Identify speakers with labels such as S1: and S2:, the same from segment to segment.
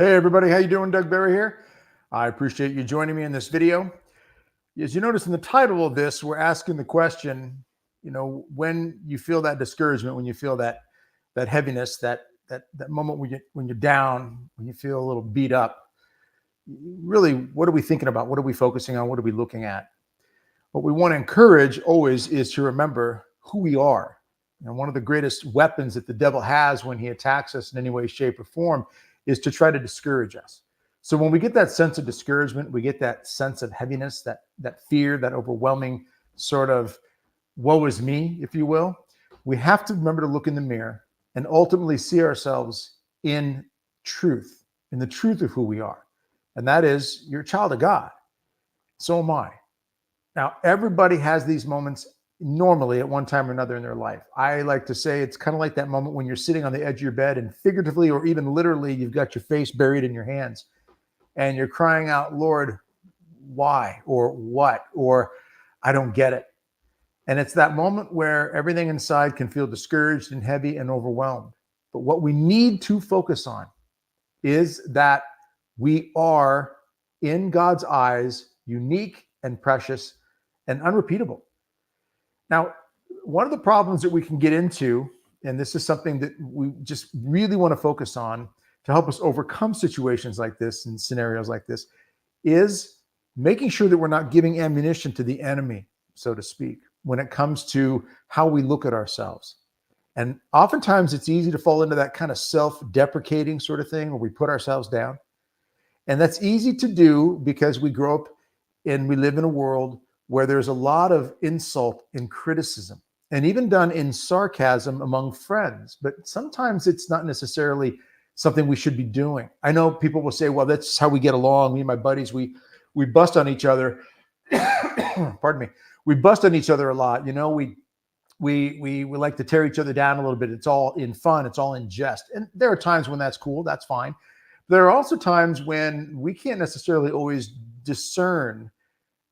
S1: Hey everybody, how you doing? Doug Berry here. I appreciate you joining me in this video. As you notice in the title of this, we're asking the question, when you feel that discouragement, when you feel that heaviness, that moment when you're down, when you feel a little beat up, really, what are we thinking about? What are we focusing on? What are we looking at? What we want to encourage always is to remember who we are. One of the greatest weapons that the devil has when he attacks us in any way, shape, or form is to try to discourage us. So when we get that sense of discouragement, we get that sense of heaviness, that fear, that overwhelming sort of woe is me, if you will, we have to remember to look in the mirror and ultimately see ourselves in truth, in the truth of who we are. And that is, you're a child of God. So am I. Now, everybody has these moments normally at one time or another in their life. I like to say it's kind of like that moment when you're sitting on the edge of your bed and figuratively or even literally, you've got your face buried in your hands and you're crying out, Lord, why or what? Or I don't get it. And it's that moment where everything inside can feel discouraged and heavy and overwhelmed. But what we need to focus on is that we are, in God's eyes, unique and precious and unrepeatable. Now, one of the problems that we can get into, and this is something that we just really want to focus on to help us overcome situations like this and scenarios like this, is making sure that we're not giving ammunition to the enemy, so to speak, when it comes to how we look at ourselves. And oftentimes it's easy to fall into that kind of self-deprecating sort of thing where we put ourselves down. And that's easy to do because we grow up and we live in a world where there's a lot of insult and criticism, and even done in sarcasm among friends. But sometimes it's not necessarily something we should be doing. I know people will say, well, that's how we get along. Me and my buddies, we bust on each other. Pardon me. We bust on each other a lot. We like to tear each other down a little bit. It's all in fun. It's all in jest. And there are times when that's cool. That's fine. There are also times when we can't necessarily always discern.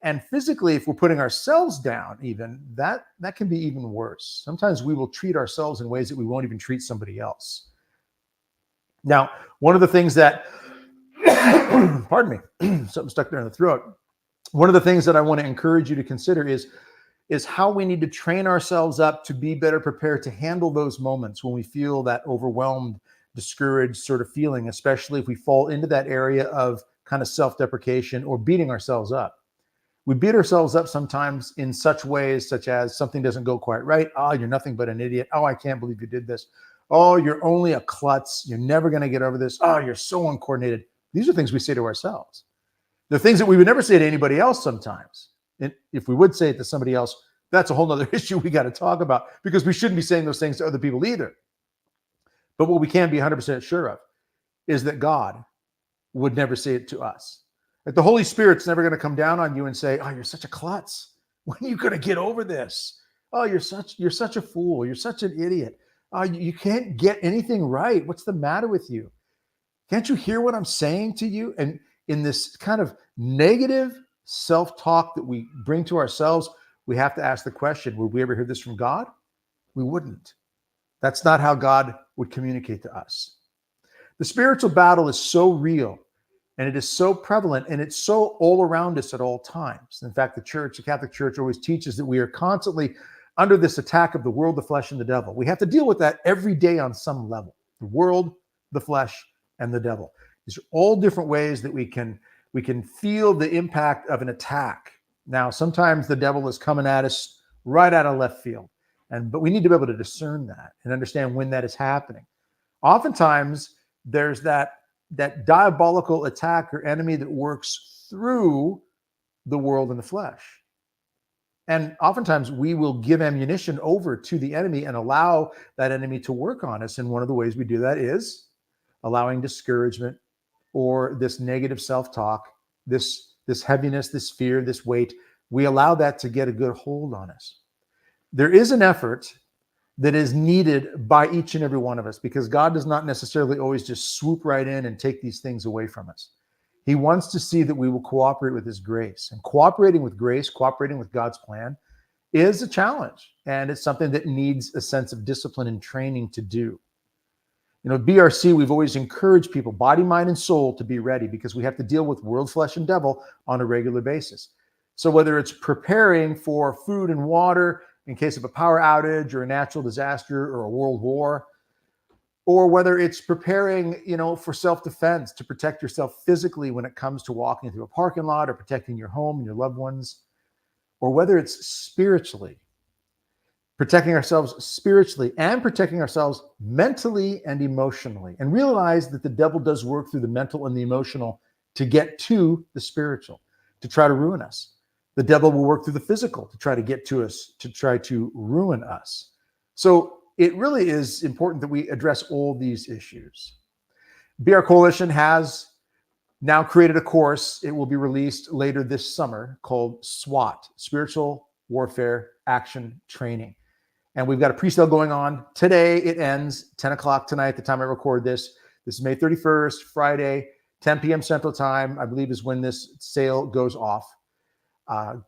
S1: And physically, if we're putting ourselves down, even that can be even worse. Sometimes we will treat ourselves in ways that we won't even treat somebody else. Now, one of the things that, pardon me, something stuck there in the throat. One of the things that I want to encourage you to consider is how we need to train ourselves up to be better prepared to handle those moments when we feel that overwhelmed, discouraged sort of feeling, especially if we fall into that area of kind of self-deprecation or beating ourselves up. We beat ourselves up sometimes in such ways, such as something doesn't go quite right. Oh, you're nothing but an idiot. Oh, I can't believe you did this. Oh, you're only a klutz. You're never going to get over this. Oh, you're so uncoordinated. These are things we say to ourselves. They're things that we would never say to anybody else sometimes. And if we would say it to somebody else, that's a whole nother issue we got to talk about, because we shouldn't be saying those things to other people either. But what we can be 100% sure of is that God would never say it to us. Like the Holy Spirit's never going to come down on you and say, oh, you're such a klutz. When are you going to get over this? Oh, you're such a fool. You're such an idiot. Oh, you can't get anything right. What's the matter with you? Can't you hear what I'm saying to you? And in this kind of negative self-talk that we bring to ourselves, we have to ask the question, would we ever hear this from God? We wouldn't. That's not how God would communicate to us. The spiritual battle is so real, and it is so prevalent, and it's so all around us at all times. In fact, the Catholic Church always teaches that we are constantly under this attack of the world, the flesh, and the devil. We have to deal with that every day on some level. The world, the flesh, and the devil. These are all different ways that we can feel the impact of an attack. Now, sometimes the devil is coming at us right out of left field, but we need to be able to discern that and understand when that is happening. Oftentimes, there's that diabolical attack or enemy that works through the world and the flesh. And oftentimes we will give ammunition over to the enemy and allow that enemy to work on us. And one of the ways we do that is allowing discouragement or this negative self-talk, this heaviness, this fear, this weight. We allow that to get a good hold on us. There is an effort that is needed by each and every one of us, because God does not necessarily always just swoop right in and take these things away from us. He wants to see that we will cooperate with his grace. And cooperating with grace, cooperating with God's plan is a challenge. And it's something that needs a sense of discipline and training to do. BRC, we've always encouraged people, body, mind, and soul, to be ready because we have to deal with world, flesh, and devil on a regular basis. So whether it's preparing for food and water in case of a power outage or a natural disaster or a world war, or whether it's preparing, for self-defense to protect yourself physically when it comes to walking through a parking lot or protecting your home and your loved ones, or whether it's spiritually, protecting ourselves spiritually and protecting ourselves mentally and emotionally, and realize that the devil does work through the mental and the emotional to get to the spiritual, to try to ruin us. The devil will work through the physical to try to get to us, to try to ruin us. So it really is important that we address all these issues. BR Coalition has now created a course. It will be released later this summer called SWAT, Spiritual Warfare Action Training. And we've got a pre-sale going on today. It ends 10 o'clock tonight at the time I record this. This is May 31st, Friday, 10 p.m. Central Time, I believe is when this sale goes off.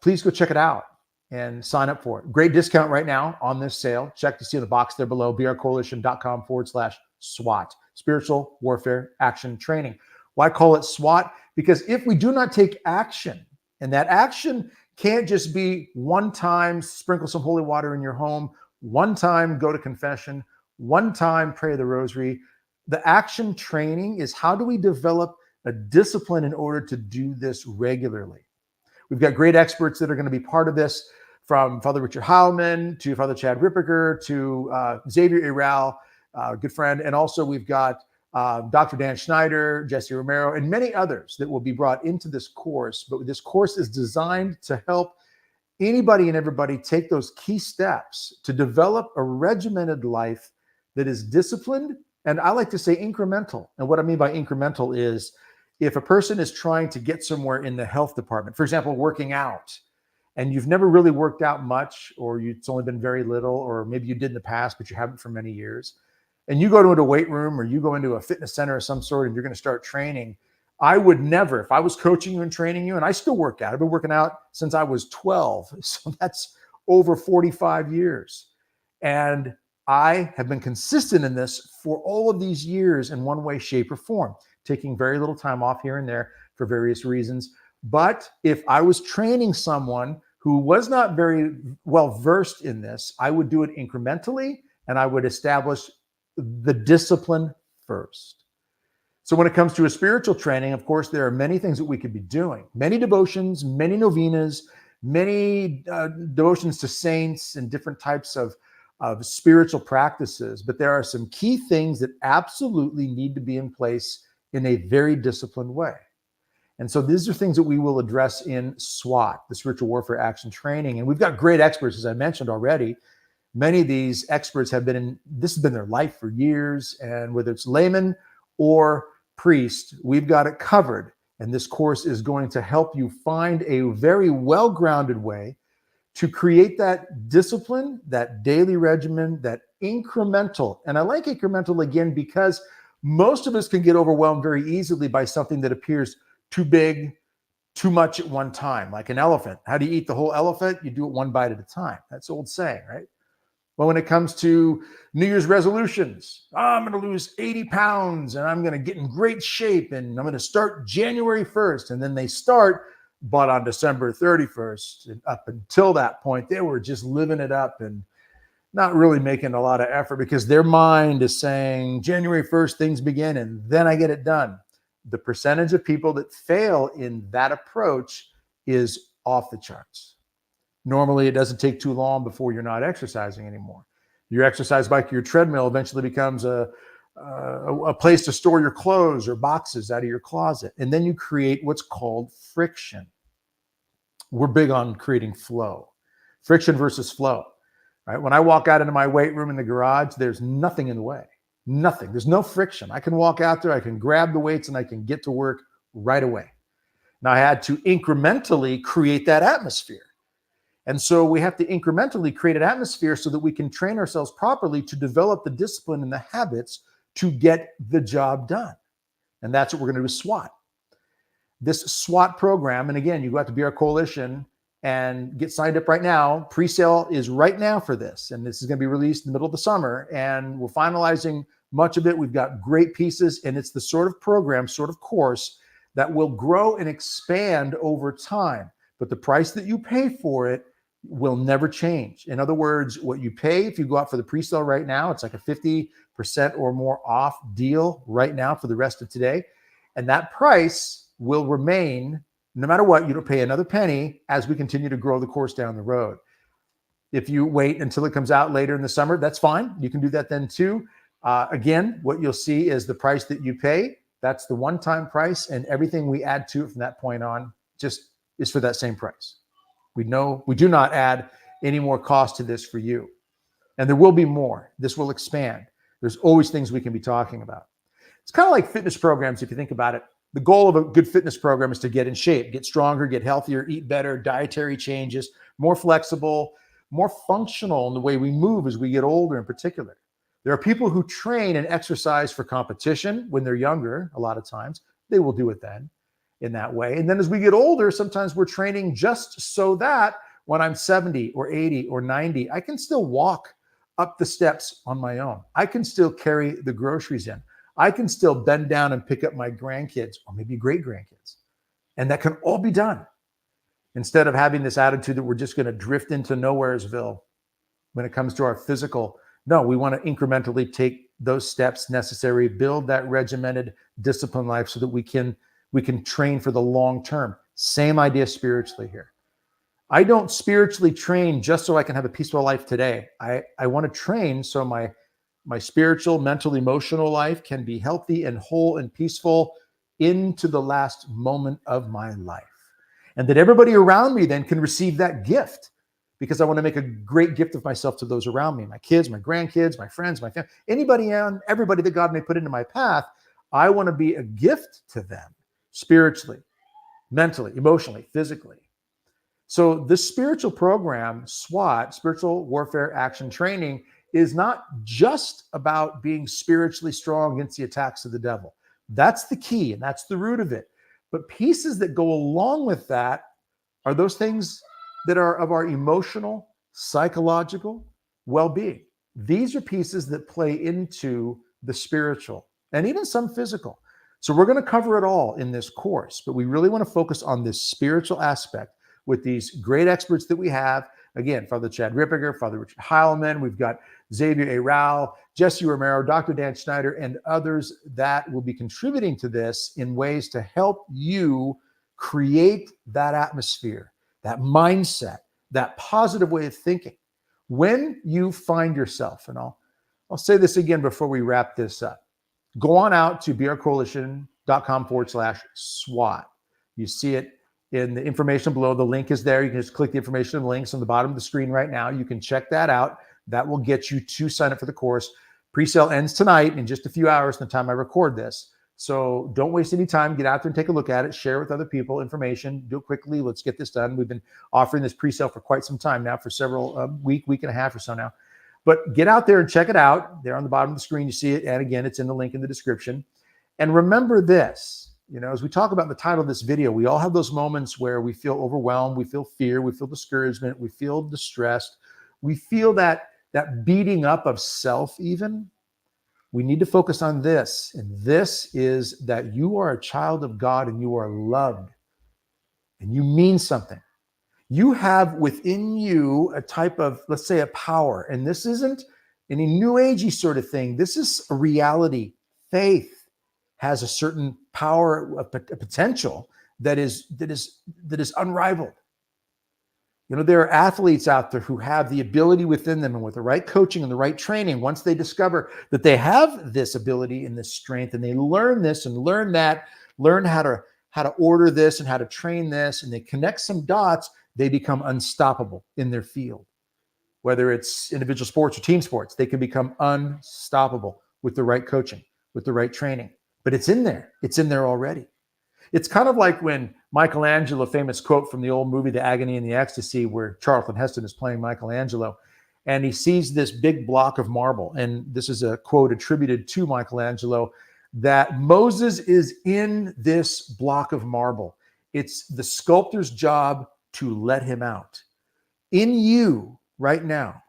S1: Please go check it out and sign up for it. Great discount right now on this sale. Check to see in the box there below, brcoalition.com/SWAT, Spiritual Warfare Action Training. Why call it SWAT? Because if we do not take action, and that action can't just be one time sprinkle some holy water in your home, one time go to confession, one time pray the rosary. The action training is, how do we develop a discipline in order to do this regularly? We've got great experts that are going to be part of this, from Father Richard Heilman to Father Chad Ripperger to Xavier Iral, good friend. And also we've got Dr. Dan Schneider, Jesse Romero, and many others that will be brought into this course. But this course is designed to help anybody and everybody take those key steps to develop a regimented life that is disciplined, and I like to say incremental. And what I mean by incremental is, if a person is trying to get somewhere in the health department, for example, working out, and you've never really worked out much, or it's only been very little, or maybe you did in the past, but you haven't for many years, and you go to a weight room or you go into a fitness center of some sort and you're going to start training, I would never, if I was coaching you and training you, and I still work out, I've been working out since I was 12. So that's over 45 years. And I have been consistent in this for all of these years in one way, shape, or form, taking very little time off here and there for various reasons. But if I was training someone who was not very well versed in this, I would do it incrementally, and I would establish the discipline first. So when it comes to a spiritual training, of course, there are many things that we could be doing. Many devotions, many novenas, many devotions to saints and different types of spiritual practices. But there are some key things that absolutely need to be in place in a very disciplined way. And so these are things that we will address in SWAT, the Spiritual Warfare Action Training. And we've got great experts, as I mentioned already. Many of these experts have been in, this has been their life for years. And whether it's layman or priest, we've got it covered. And this course is going to help you find a very well-grounded way to create that discipline, that daily regimen, that incremental. And I like incremental again, because most of us can get overwhelmed very easily by something that appears too big, too much at one time, like an elephant. How do you eat the whole elephant? You do it one bite at a time. That's the old saying, right? Well, when it comes to New Year's resolutions, I'm going to lose 80 pounds and I'm going to get in great shape and I'm going to start January 1st. And then they start, but on December 31st, and up until that point, they were just living it up and not really making a lot of effort, because their mind is saying January 1st, things begin and then I get it done. The percentage of people that fail in that approach is off the charts. Normally, it doesn't take too long before you're not exercising anymore. Your exercise bike, your treadmill, eventually becomes a place to store your clothes or boxes out of your closet. And then you create what's called friction. We're big on creating flow. Friction versus flow. Right? When I walk out into my weight room in the garage, there's nothing in the way. Nothing. There's no friction. I can walk out there, I can grab the weights, and I can get to work right away. Now, I had to incrementally create that atmosphere. And so we have to incrementally create an atmosphere so that we can train ourselves properly to develop the discipline and the habits to get the job done. And that's what we're going to do with SWAT. This SWAT program, and again, you go out to BR Coalition and get signed up right now. Pre-sale is right now for this. And this is going to be released in the middle of the summer. And we're finalizing much of it. We've got great pieces, and it's the sort of program, sort of course that will grow and expand over time. But the price that you pay for it will never change. In other words, what you pay if you go out for the pre-sale right now, it's like a 50% or more off deal right now for the rest of today. And that price will remain no matter what. You don't pay another penny as we continue to grow the course down the road. If you wait until it comes out later in the summer, that's fine. You can do that then too. Again, what you'll see is the price that you pay. That's the one-time price, and everything we add to it from that point on just is for that same price. We do not add any more cost to this for you. And there will be more. This will expand. There's always things we can be talking about. It's kind of like fitness programs, if you think about it. The goal of a good fitness program is to get in shape, get stronger, get healthier, eat better, dietary changes, more flexible, more functional in the way we move as we get older in particular. There are people who train and exercise for competition when they're younger. A lot of times they will do it then in that way. And then as we get older, sometimes we're training just so that when I'm 70 or 80 or 90, I can still walk up the steps on my own. I can still carry the groceries in. I can still bend down and pick up my grandkids or maybe great grandkids. And that can all be done instead of having this attitude that we're just going to drift into nowheresville when it comes to our physical. No, we want to incrementally take those steps necessary, build that regimented, disciplined life so that we can train for the long term. Same idea spiritually here. I don't spiritually train just so I can have a peaceful life today. I want to train so my spiritual, mental, emotional life can be healthy and whole and peaceful into the last moment of my life. And that everybody around me then can receive that gift, because I want to make a great gift of myself to those around me, my kids, my grandkids, my friends, my family, anybody and everybody that God may put into my path. I want to be a gift to them spiritually, mentally, emotionally, physically. So this spiritual program, SWAT, Spiritual Warfare Action Training, is not just about being spiritually strong against the attacks of the devil. That's the key, and that's the root of it. But pieces that go along with that are those things that are of our emotional, psychological well-being. These are pieces that play into the spiritual and even some physical. So we're going to cover it all in this course, but we really want to focus on this spiritual aspect with these great experts that we have. Again, Father Chad Rippiger, Father Richard Heilman, we've got Xavier A. Rao, Jesse Romero, Dr. Dan Schneider, and others that will be contributing to this in ways to help you create that atmosphere, that mindset, that positive way of thinking. When you find yourself, and I'll say this again before we wrap this up, go on out to brcoalition.com/SWAT. You see it in the information below. The link is there. You can just click the information and links on the bottom of the screen right now. You can check that out. That will get you to sign up for the course. Pre-sale ends tonight in just a few hours from the time I record this. So don't waste any time. Get out there and take a look at it. Share with other people information. Do it quickly. Let's get this done. We've been offering this pre-sale for quite some time now, for several week and a half or so now. But get out there and check it out. There on the bottom of the screen, you see it. And again, it's in the link in the description. And remember this, as we talk about the title of this video, we all have those moments where we feel overwhelmed, we feel fear, we feel discouragement, we feel distressed, we feel that beating up of self even. We need to focus on this. And this is that you are a child of God and you are loved and you mean something. You have within you a type of, let's say, a power. And this isn't any new agey sort of thing. This is a reality. Faith has a certain power, a potential that is unrivaled. There are athletes out there who have the ability within them, and with the right coaching and the right training, once they discover that they have this ability and this strength, and they learn this and learn that, learn how to order this and how to train this, and they connect some dots, they become unstoppable in their field. Whether it's individual sports or team sports, they can become unstoppable with the right coaching, with the right training. But it's in there. It's in there already. It's kind of like when Michelangelo, famous quote from the old movie, The Agony and the Ecstasy, where Charlton Heston is playing Michelangelo, and he sees this big block of marble. And this is a quote attributed to Michelangelo, that Moses is in this block of marble. It's the sculptor's job to let him out. In you right now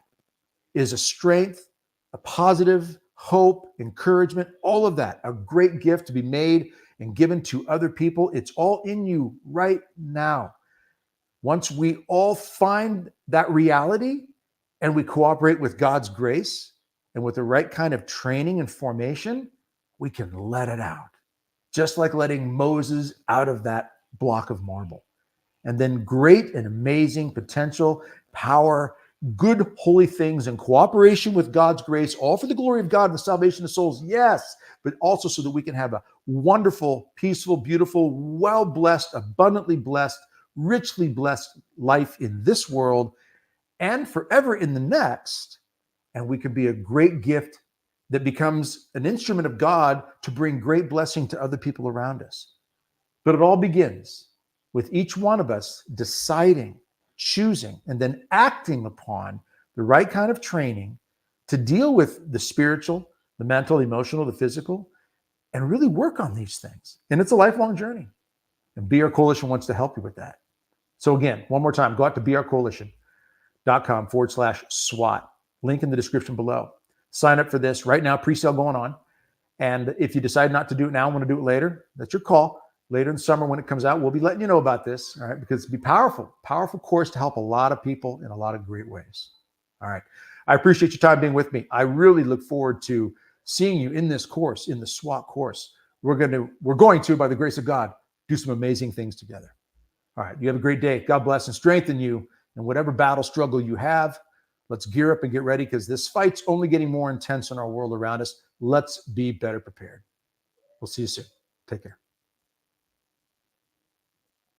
S1: is a strength, a positive, hope, encouragement, all of that, a great gift to be made and given to other people. It's all in you right now. Once we all find that reality and we cooperate with God's grace and with the right kind of training and formation, we can let it out. Just like letting Moses out of that block of marble. And then great and amazing potential, power, good, holy things in cooperation with God's grace, all for the glory of God and the salvation of souls, yes, but also so that we can have a wonderful, peaceful, beautiful, well-blessed, abundantly blessed, richly blessed life in this world and forever in the next. And we could be a great gift that becomes an instrument of God to bring great blessing to other people around us. But it all begins with each one of us deciding, choosing, and then acting upon the right kind of training to deal with the spiritual, the mental, emotional, the physical, and really work on these things. And it's a lifelong journey. And BR Coalition wants to help you with that. So again, one more time, go out to brcoalition.com/SWAT. Link in the description below. Sign up for this right now, pre-sale going on. And if you decide not to do it now, want to do it later, that's your call. Later in the summer when it comes out, we'll be letting you know about this, all right? Because it'll be powerful course to help a lot of people in a lot of great ways. All right. I appreciate your time being with me. I really look forward to seeing you in this course, in the SWAT course. We're going to, by the grace of God, do some amazing things together. All right. You have a great day. God bless and strengthen you in whatever battle struggle you have. Let's gear up and get ready because this fight's only getting more intense in our world around us. Let's be better prepared. We'll see you soon. Take care.